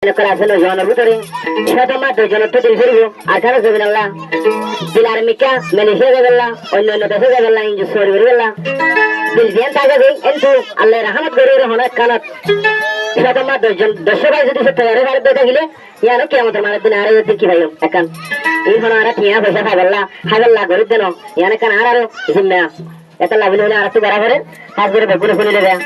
Corazón John Rutari, Shadamato John Tutu, Atara Zavilla, Pilar Mika, Malaysia Gavella, or no the Gavella in Sorilla, Bilbian Tagazi, and two, Allah Hamad Guru Honat Shadamato John, the Shaba is a Tara Betagile, Yanaka Matanara Tiki, I can. Ihonara Tia, Havella Gorudano, Yanakanara, Zimna, at a Lavina to Garaver, has been a good opinion.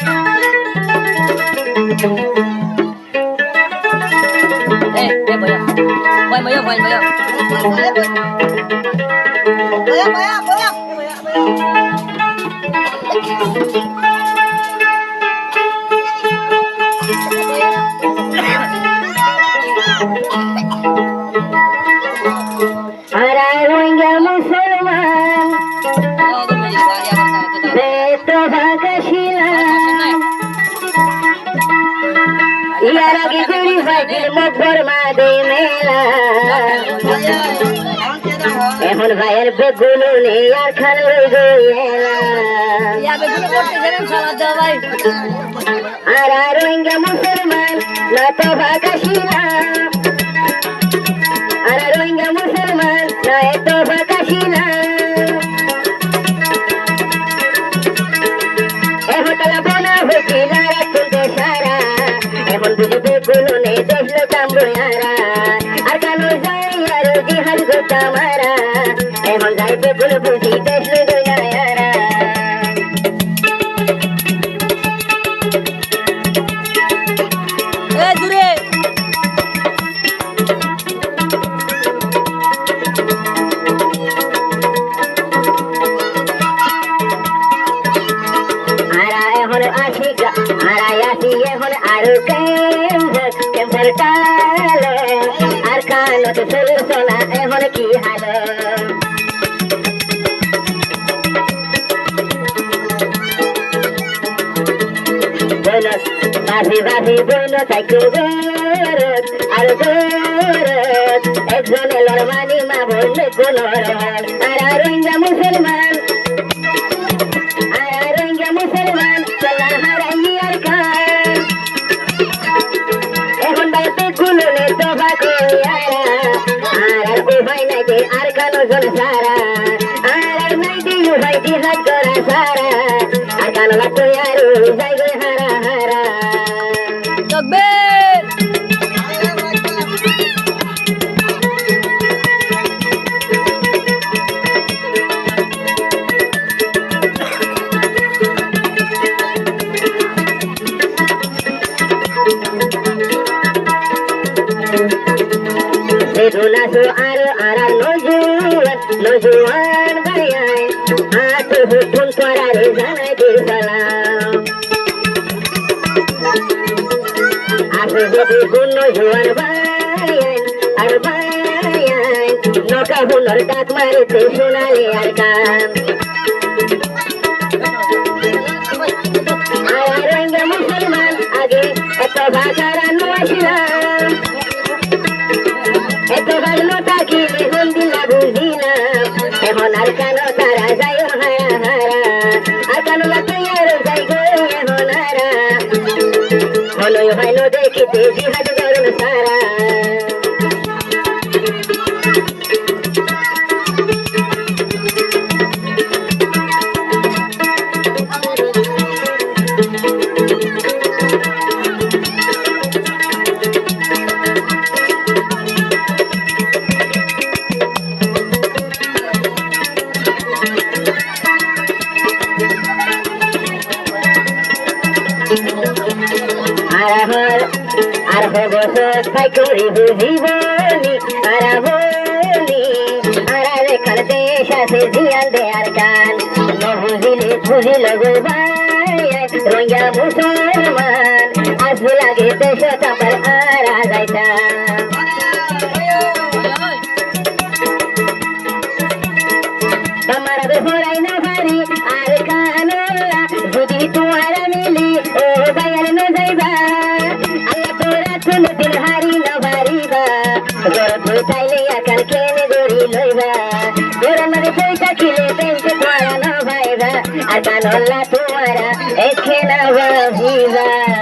এখন ভাইয়ের বেগুলো নেই আর খান আর রোহিঙ্গা মুসলমান না তো ভাকাশিলা আর রোহিঙ্গা মুসলমান না এত ভাকাশিলা এখন তালা বোনা হয়েছি নারা তুলতে সারা এখন বুঝি বেগুলো নেই দেখলো কামড়ারা আর কালো যাই আর জিহাদ গোটা মারা এখন যাই বেগুলো বুঝি দেখলো দয়ারা দূরে আরো কেমন কালো আর কালো তো চলে চলা এখন কি হালো বাসি বাসি বইল চাইকো গরত আর গরত একজন এলোর মানি মা বললে কোন আর রোহিঙ্গা মুসলমান চলা হারাই আর কান এখন বাইতে গুলনে তোবা কইয়ারা আর উভয় নাই যে আর কানো জন সারা আর নাই যে উভয় জিহাদ করা সারা আর কানো লাগতো আর যাই গে হারা হারা তকবীর Nasu aru ara nojuan gayai atu hutun suara rezana di salam atu hutun nojuan bayan ar bayan noka hunor dak marite sunali arkan ayaranga musulman age eto bhakara no ashilam eto bagno taki hundila buzina ehon ar kano tara jayo hara hara ar kano la tayar jai go ehon ara holo yo haino dekhite jihad garun sara আর বছর তাই করি বুঝিবনি আর বলি আর রেখার দেশ আছে জিয়াল দে আর কান বুঝিলে বুঝিল গো ভাই রোহিঙ্গা মুসলমান আসবো লাগে দেশ তারপর আর যাইতা তোমার বেহরাই না ভারি আর কানোলা যদি তোমার মিলি ও বাইর ন যাইবা দিন হারি না ভারিবা গরত চাইলে আকার কেনে গড়ি লইবা গরম মানে পয়সা খিলে পেন্সে তোরা না ভাইবা আর কানল্লা তোমারা এখে না ভাবিবা